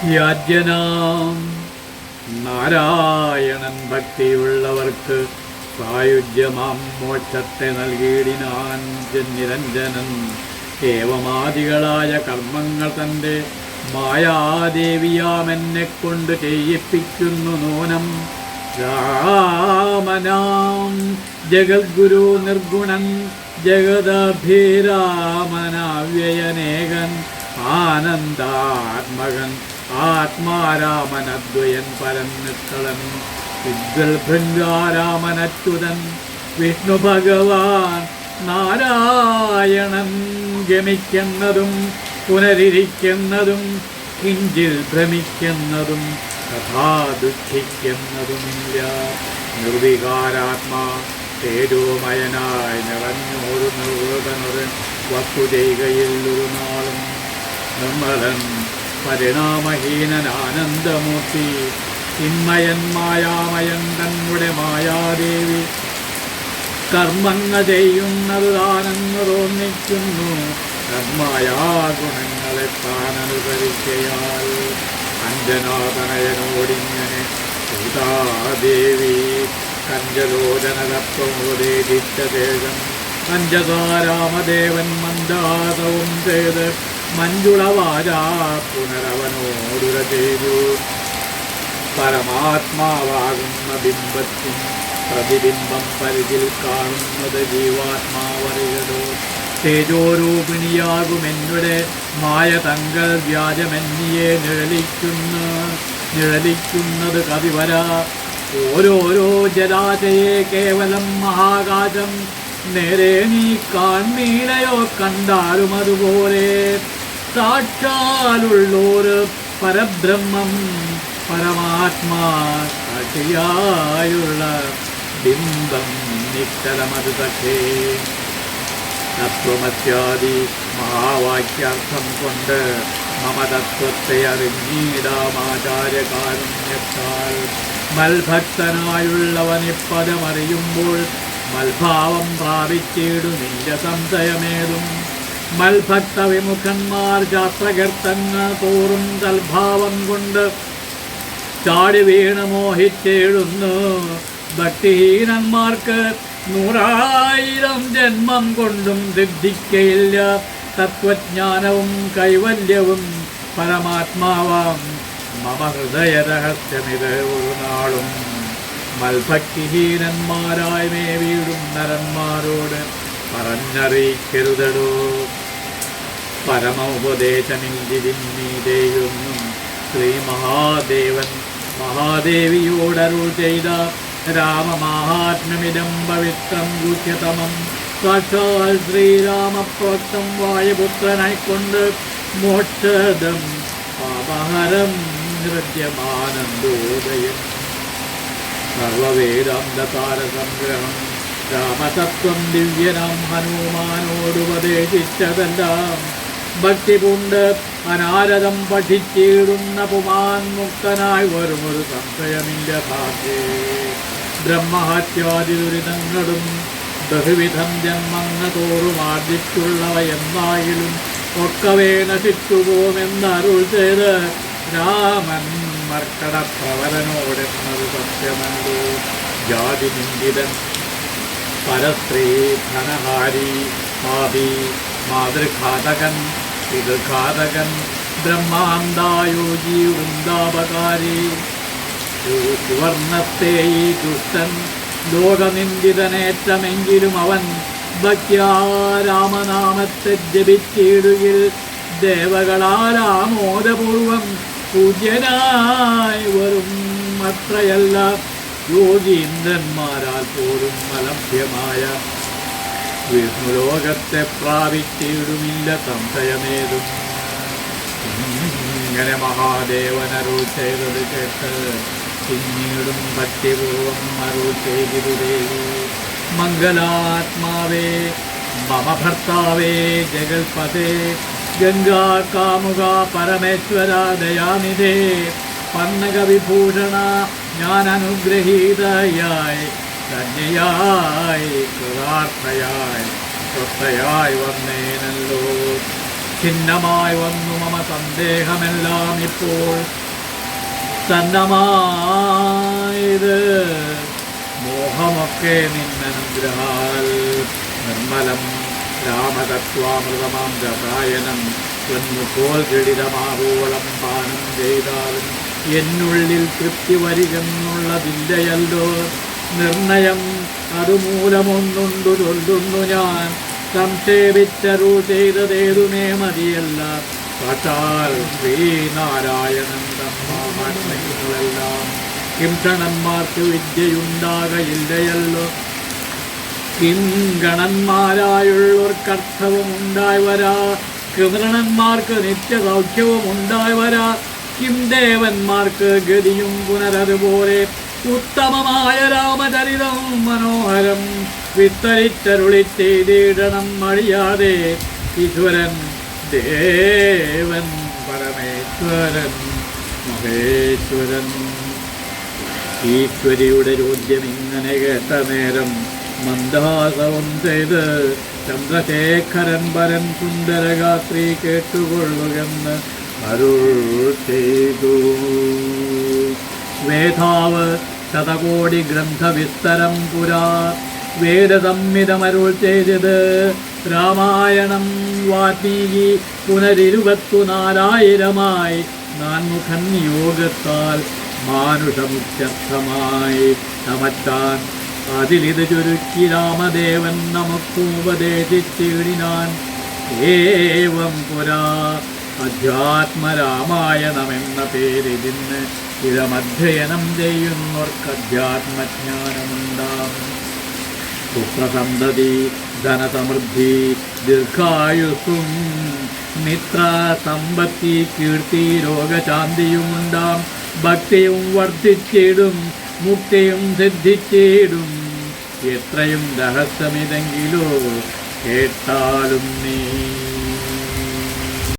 യാജ്ഞനാം നാരായണൻ ഭക്തിയുള്ളവർക്ക് സായുജ്യമാം മോക്ഷത്തെ നൽകിയിടിനാൻ നിരഞ്ജനൻ. ഏവമാദികളായ കർമ്മങ്ങൾ തൻ്റെ മായാദേവിയാമെന്നെ കൊണ്ട് ചെയ്യിപ്പിക്കുന്നു നൂനം. രാമനാം ജഗദ്ഗുരു നിർഗുണൻ ജഗദഭിരാമനവ്യയനേകൻ ആനന്ദാത്മകൻ ആത്മാരാമനദ്വയൻ പരന്നിത്തളൻ വിദ്വൽഭൃംഗാരാമനച്യുതൻ വിഷ്ണു ഭഗവാൻ നാരായണൻ. ഗമിക്കുന്നതും പുനരിരിക്കുന്നതും കിഞ്ചിൽ ഭ്രമിക്കുന്നതും തഥാ ദുഃഖിക്കുന്നതുമില്ല. നിർവികാരാത്മാ തേജോമയനായി നിറഞ്ഞോരു നിർവൃതനൊരു വസ്തു ചെയ്യുകയിൽ ഒരു നാളും നിർമ്മലൻ പരിണാമഹീനൻ ആനന്ദമൂർത്തി ചിന്മയൻ മായാമയൻ തന്നുടെ മായാദേവി കർമ്മങ്ങൾ ചെയ്യുന്നത് താനെന്ന് തോന്നിക്കുന്നു. തന്മായാഗുണങ്ങളെ താനനുസരിക്കയാൽ അഞ്ജനാതനയനോടിങ്ങനെ സീതാദേവി കഞ്ചലോചനതത്വമുപദേശിച്ച ശേഷം പഞ്ചതാരാമദേവൻ മന്ദാതവും ചെയ്ത് മഞ്ജുളവാചാ പുനരവനോടുര ചെയ്തു. പരമാത്മാവാകുന്ന ബിംബത്തിൻ പ്രതിബിംബം പരിധിൽ കാണുന്നത് ജീവാത്മാവറിയതോ. തേജോരൂപിണിയാകുമെന്നുടെ മായ തങ്കൾ വ്യാജമെന്നിയെ നിഴലിക്കുന്നത് കവിവര. ഓരോരോ ജലാശയെ കേവലം മഹാകാശം നേരെ നീ കാൺമീലയോ കണ്ടാലും അതുപോലെ സാക്ഷാലുള്ളോര് പരബ്രഹ്മം പരമാത്മാ സാക്ഷിയായുള്ള ബിംബം നിശ്ചലമത് സഖേ. തത്വമത്യാദി മഹാവാക്യാർത്ഥം കൊണ്ട് മമതത്വത്തെ അറിഞ്ഞിടാമാചാര്യകാരുണ്യത്താൽ മൽഭക്തനായുള്ളവനിപ്പദമറിയുമ്പോൾ മൽഭാവം പ്രാപിച്ചിടും നിന്റെ സംശയമേതും. മൽഭക്ത വിമുഖന്മാർ ശാസ്ത്രകീർത്തങ്ങൾ തോറും തൽഭാവം കൊണ്ട് ചാടി വീണ് മോഹിച്ചേടുന്നു. ഭക്തിഹീനന്മാർക്ക് 100,000 ജന്മം കൊണ്ടും സിദ്ധിക്കയില്ല തത്വജ്ഞാനവും കൈവല്യവും. പരമാത്മാവാം മമ ഹൃദയ രഹസ്യമിത് ഒരു നാളും മൽഭക്തിഹീനന്മാരായി മേ വീടും നരന്മാരോട് പറഞ്ഞറിയിക്കരുതടോ. പരമ ഉപദേശമിന്തിരിന്നീതേയൊന്നും ശ്രീ മഹാദേവിയോടരുൾ ചെയ്ത രാമമാഹാത്മ്യമിതം പവിത്രം ഗുഹ്യതമം. സാക്ഷാൽ ശ്രീരാമപ്രോക്തം വായുപുത്രനായിക്കൊണ്ട് മോക്ഷദം പാപഹരം ഹൃദ്യമാനന്ദോദയം. സർവവേദാന്തസാരസംഗ്രഹം രാമതത്വം ദിവ്യനാം ഹനുമാനോടുപദേശിച്ചതെല്ലാം ഭക്തി പൂണ്ട് അനാരദം പഠിച്ചിടുന്ന പുമാൻ മുക്തനായി വരുമൊരു സംശയമില്ല ഭാഗ്യേ. ബ്രഹ്മഹത്യാദി ദുരിതങ്ങളും ബഹുവിധം ജന്മങ്ങ തോറും ആർജിച്ചുള്ളവ എന്നായാലും ഒക്കവേ നശിച്ചുപോമെന്നരുൾ ചെയ്ത് രാമൻ മർക്കടപ്രവരനോടെന്നത് സത്യമല്ലോ. ജാതി നിന്ദിതൻ പരസ്ത്രീ ധനഹാരി പാപി മാതൃഘാതകൻ പിതൃഘാതകൻ ബ്രഹ്മാന്തായോജി വൃന്ദാപകാരി. സുവർണത്തെ ഈ ദുഷ്ടൻ ലോകനിന്ദിതനേറ്റമെങ്കിലും അവൻ ഭക്യാ രാമനാമത്തെ ജപിച്ചിടുകിൽ ദേവകളാലാമോദപൂർവം പൂജ്യനായി വരും. അത്രയല്ല യോഗീന്ദ്രന്മാരാൽ പോലും അലഭ്യമായ വിഷ്ണുലോകത്തെ പ്രാപിച്ചിടുമില്ല സംശയമേതും. ഇങ്ങനെ മഹാദേവനരുൾ ചെയ്തത് കേട്ട് പിന്നീടും ഭക്തിപൂർവം അരുൾ ചെയ്തിരുദേവി. മംഗലാത്മാവേ മമ ഭർത്താവേ ജഗൽപതേ ഗംഗാ കാമുക പരമേശ്വര ദയാനിധേ പന്നകവിഭൂഷണ ഞാൻ അനുഗ്രഹീതയായി ധന്യയായി കൃതാർത്ഥയായി സ്വസ്ഥയായി വന്നേനല്ലോ. ഛിന്നമായി വന്നു മമ സന്ദേഹമെല്ലാം ഇപ്പോൾ സന്നമായത് മോഹമൊക്കെ നിന്നനുഗ്രഹാൽ നിർമ്മലം രാമതത്വാമൃതമാം രസായനം പൊന്നുപോൽ ജഡിതമാവോളം പാനം ചെയ്താലും എന്നുള്ളിൽ തൃപ്തി വരികെന്നുള്ളതില്ലയല്ലോ നിർണയം അതുമൂലമൊന്നുണ്ടു ചൊല്ലുന്നു ഞാൻ സംക്ഷേപിച്ചരു ചെയ്തതേതുമേ മതിയല്ല സാക്ഷാൽ ശ്രീനാരായണൻ തന്മാഹാത്മ്യങ്ങളെല്ലാം കിംഷണന്മാർക്ക് വിദ്യയുണ്ടാകയില്ലയല്ലോ കിംഗണന്മാരായുള്ളവർക്കർത്ഥവും ഉണ്ടായി വരാ കിമൃണന്മാർക്ക് നിത്യസൗഖ്യവും ഉണ്ടായി വരാ കിം ദേവന്മാർക്ക് ഗതിയും പുനരതുപോലെ ഉത്തമമായ രാമചരിതം മനോഹരം വിസ്തരിച്ചരുളി ചെയ്തിടണം മടിയാതെ ഈശ്വരൻ ദേവൻ പരമേശ്വരൻ മഹേശ്വരൻ. ഈശ്വരിയുടെ ചോദ്യം ഇങ്ങനെ കേട്ട നേരം മന്ദഹാസവും ചെയ്ത് ചന്ദ്രശേഖരൻ പരൻ സുന്ദരഗാത്രി കേട്ടുകൊള്ളുകെന്ന് അരുൾ ചെയ്തു. വേദാവ് ശതകോടി ഗ്രന്ഥവിസ്തരം പുരാ വേദസംഹിതമരുൾ ചെയ്തത് രാമായണം വാൽമീകി പുനരിരുപത്തിനാലായിരമായി നാൻമുഖൻ യോഗത്താൽ മാനുഷമുഖ്യർത്ഥമായി ചമറ്റാൻ അതിലിത് ചുരുക്കി രാമദേവൻ നമുക്ക് ഉപദേശിച്ചിടിനാൻ. ഏവം പുരാ അധ്യാത്മരാമായണമെന്ന പേരിതിന് ഇതമധ്യയനം ചെയ്യുന്നവർക്ക് അധ്യാത്മജ്ഞാനമുണ്ടാകും. പുത്രസന്തതി ധനസമൃദ്ധി ദീർഘായുസ്സും മിത്ര സമ്പത്തി കീർത്തി രോഗശാന്തിയുമുണ്ടാം. ഭക്തിയും വർദ്ധിച്ചിടും മുക്തിയും സിദ്ധിച്ചിടും. എത്രയും രഹസ്യമിതെങ്കിലോ കേട്ടാലും നീ